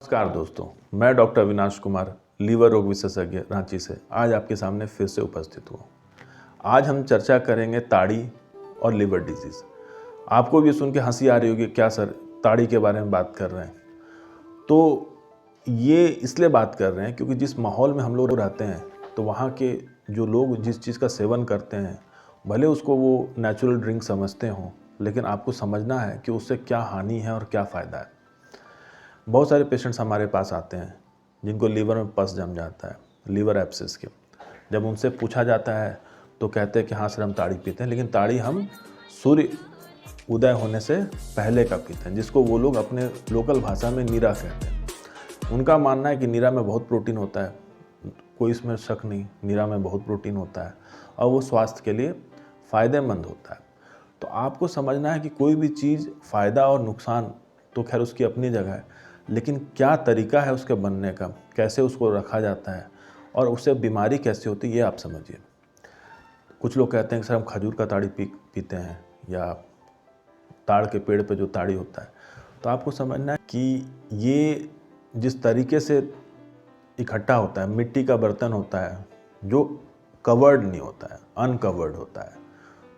नमस्कार दोस्तों, मैं डॉक्टर अविनाश कुमार, लीवर रोग विशेषज्ञ रांची से आज आपके सामने फिर से उपस्थित हुआ। आज हम चर्चा करेंगे ताड़ी और लीवर डिजीज़। आपको भी सुन के हंसी आ रही होगी, क्या सर ताड़ी के बारे में बात कर रहे हैं। तो ये इसलिए बात कर रहे हैं क्योंकि जिस माहौल में हम लोग रहते हैं तो वहाँ के जो लोग जिस चीज़ का सेवन करते हैं, भले उसको वो नेचुरल ड्रिंक समझते हों, लेकिन आपको समझना है कि उससे क्या हानि है और क्या फ़ायदा है। बहुत सारे पेशेंट्स हमारे पास आते हैं जिनको लीवर में पस जम जाता है, लीवर एब्सेस के। जब उनसे पूछा जाता है तो कहते हैं कि हाँ सर हम ताड़ी पीते हैं, लेकिन ताड़ी हम सूर्य उदय होने से पहले का पीते हैं, जिसको वो लोग अपने लोकल भाषा में नीरा कहते हैं। उनका मानना है कि नीरा में बहुत प्रोटीन होता है, कोई इसमें शक नहीं, नीरा में बहुत प्रोटीन होता है और वो स्वास्थ्य के लिए फ़ायदेमंद होता है। तो आपको समझना है कि कोई भी चीज़ फ़ायदा और नुकसान तो खैर उसकी अपनी जगह है, लेकिन क्या तरीका है उसके बनने का, कैसे उसको रखा जाता है और उससे बीमारी कैसे होती है, ये आप समझिए। कुछ लोग कहते हैं कि सर हम खजूर का ताड़ी पीते हैं या ताड़ के पेड़ पे जो ताड़ी होता है। तो आपको समझना है कि ये जिस तरीके से इकट्ठा होता है, मिट्टी का बर्तन होता है जो कवर्ड नहीं होता है, अनकवर्ड होता है।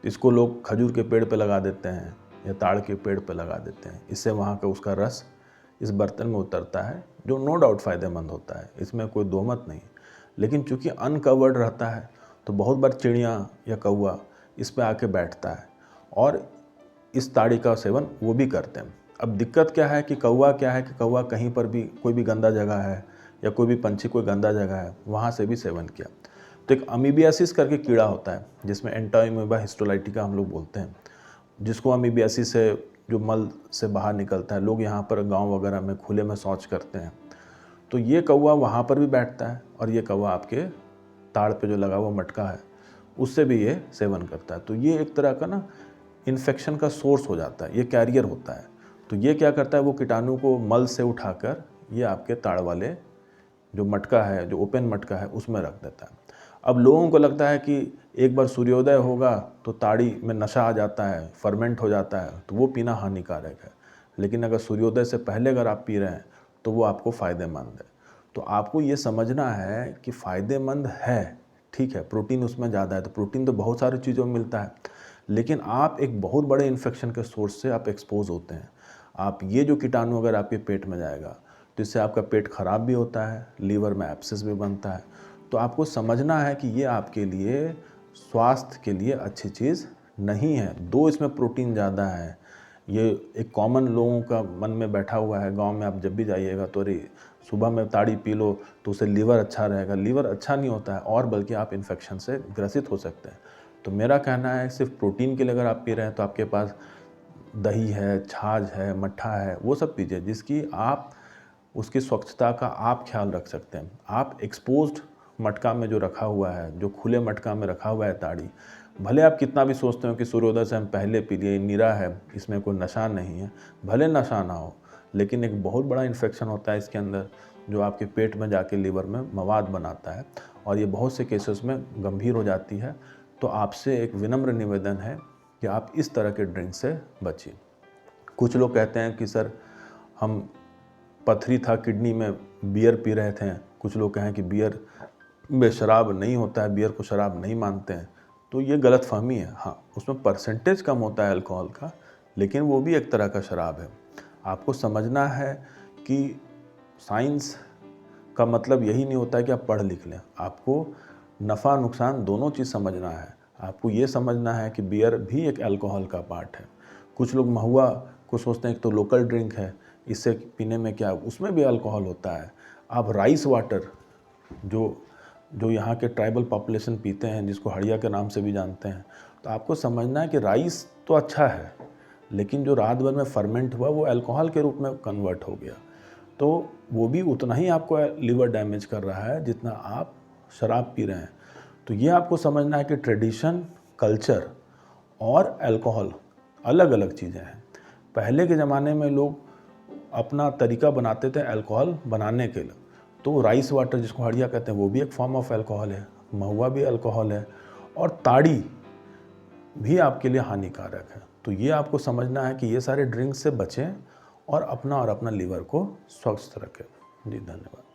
इसको लोग खजूर के पेड़ पे लगा देते हैं या ताड़ के पेड़ पे लगा देते हैं। इससे वहाँ का उसका रस इस बर्तन में उतरता है, जो नो डाउट फ़ायदेमंद होता है, इसमें कोई दो मत नहीं। लेकिन चूँकि अनकवर्ड रहता है तो बहुत बार चिड़िया या कौवा इस पे आके बैठता है और इस ताड़ी का सेवन वो भी करते हैं। अब दिक्कत क्या है कि कौवा कहीं पर भी कोई भी गंदा जगह है या कोई भी पंछी कोई गंदा जगह है वहाँ से भी सेवन किया तो एक अमीबियासिस करके कीड़ा होता है जिसमें एंटाइमोeba हिस्टोलाइटिका हम लोग बोलते हैं, जिसको अमीबियासिस से जो मल से बाहर निकलता है। लोग यहाँ पर गांव वगैरह में खुले में शौच करते हैं तो ये कौवा वहाँ पर भी बैठता है और ये कौवा आपके ताड़ पे जो लगा हुआ मटका है उससे भी ये सेवन करता है। तो ये एक तरह का ना इन्फेक्शन का सोर्स हो जाता है, ये कैरियर होता है। तो ये क्या करता है, वो कीटाणु को मल से उठाकर ये आपके ताड़ वाले जो मटका है, जो ओपन मटका है, उसमें रख देता है। अब लोगों को लगता है कि एक बार सूर्योदय होगा तो ताड़ी में नशा आ जाता है, फर्मेंट हो जाता है, तो वो पीना हानिकारक है। लेकिन अगर सूर्योदय से पहले अगर आप पी रहे हैं तो वो आपको फ़ायदेमंद है। तो आपको ये समझना है कि फ़ायदेमंद है, ठीक है, प्रोटीन उसमें ज़्यादा है, तो प्रोटीन तो बहुत सारी चीज़ों में मिलता है, लेकिन आप एक बहुत बड़े इन्फेक्शन के सोर्स से आप एक्सपोज होते हैं। आप ये जो कीटाणु अगर आपके पेट में जाएगा तो इससे आपका पेट खराब भी होता है, लीवर में एब्सेस भी बनता है। तो आपको समझना है कि ये आपके लिए स्वास्थ्य के लिए अच्छी चीज़ नहीं है। दो इसमें प्रोटीन ज़्यादा है, ये एक कॉमन लोगों का मन में बैठा हुआ है। गांव में आप जब भी जाइएगा तो अरे सुबह में ताड़ी पी लो तो उससे लीवर अच्छा रहेगा। लीवर अच्छा नहीं होता है और बल्कि आप इन्फेक्शन से ग्रसित हो सकते हैं। तो मेरा कहना है सिर्फ प्रोटीन के लिए अगर आप पी रहे हैं तो आपके पास दही है, छाछ है, मट्ठा है, वो सब पीजिए जिसकी आप उसकी स्वच्छता का आप ख्याल रख सकते हैं। आप एक्सपोज्ड मटका में जो रखा हुआ है, जो खुले मटका में रखा हुआ है ताड़ी, भले आप कितना भी सोचते हो कि सूर्योदय से हम पहले पी लिए, नीरा है, इसमें कोई नशा नहीं है, भले नशा ना हो, लेकिन एक बहुत बड़ा इन्फेक्शन होता है इसके अंदर जो आपके पेट में जाके लीवर में मवाद बनाता है और ये बहुत से केसेस में गंभीर हो जाती है। तो आपसे एक विनम्र निवेदन है कि आप इस तरह के ड्रिंक से बचिए। कुछ लोग कहते हैं कि सर हम पथरी था किडनी में, बियर पी रहे थे। कुछ लोग कहें कि बियर में शराब नहीं होता है, बियर को शराब नहीं मानते हैं, तो ये गलतफहमी है। हाँ, उसमें परसेंटेज कम होता है अल्कोहल का, लेकिन वो भी एक तरह का शराब है। आपको समझना है कि साइंस का मतलब यही नहीं होता है कि आप पढ़ लिख लें, आपको नफ़ा नुकसान दोनों चीज़ समझना है। आपको ये समझना है कि बियर भी एक अल्कोहल का पार्ट है। कुछ लोग महुआ को सोचते हैं कि तो लोकल ड्रिंक है, इससे पीने में क्या, उसमें भी अल्कोहल होता है। आप राइस वाटर जो यहाँ के ट्राइबल पॉपुलेशन पीते हैं, जिसको हड़िया के नाम से भी जानते हैं, तो आपको समझना है कि राइस तो अच्छा है, लेकिन जो रात भर में फर्मेंट हुआ वो अल्कोहल के रूप में कन्वर्ट हो गया, तो वो भी उतना ही आपको लीवर डैमेज कर रहा है जितना आप शराब पी रहे हैं। तो ये आपको समझना है कि ट्रेडिशन, कल्चर और अल्कोहल अलग अलग चीज़ें हैं। पहले के ज़माने में लोग अपना तरीका बनाते थे अल्कोहल बनाने के लिए, तो राइस वाटर जिसको हड़िया कहते हैं वो भी एक फॉर्म ऑफ अल्कोहल है, महुआ भी अल्कोहल है और ताड़ी भी आपके लिए हानिकारक है। तो ये आपको समझना है कि ये सारे ड्रिंक्स से बचें और अपना लीवर को स्वस्थ रखें। जी, धन्यवाद।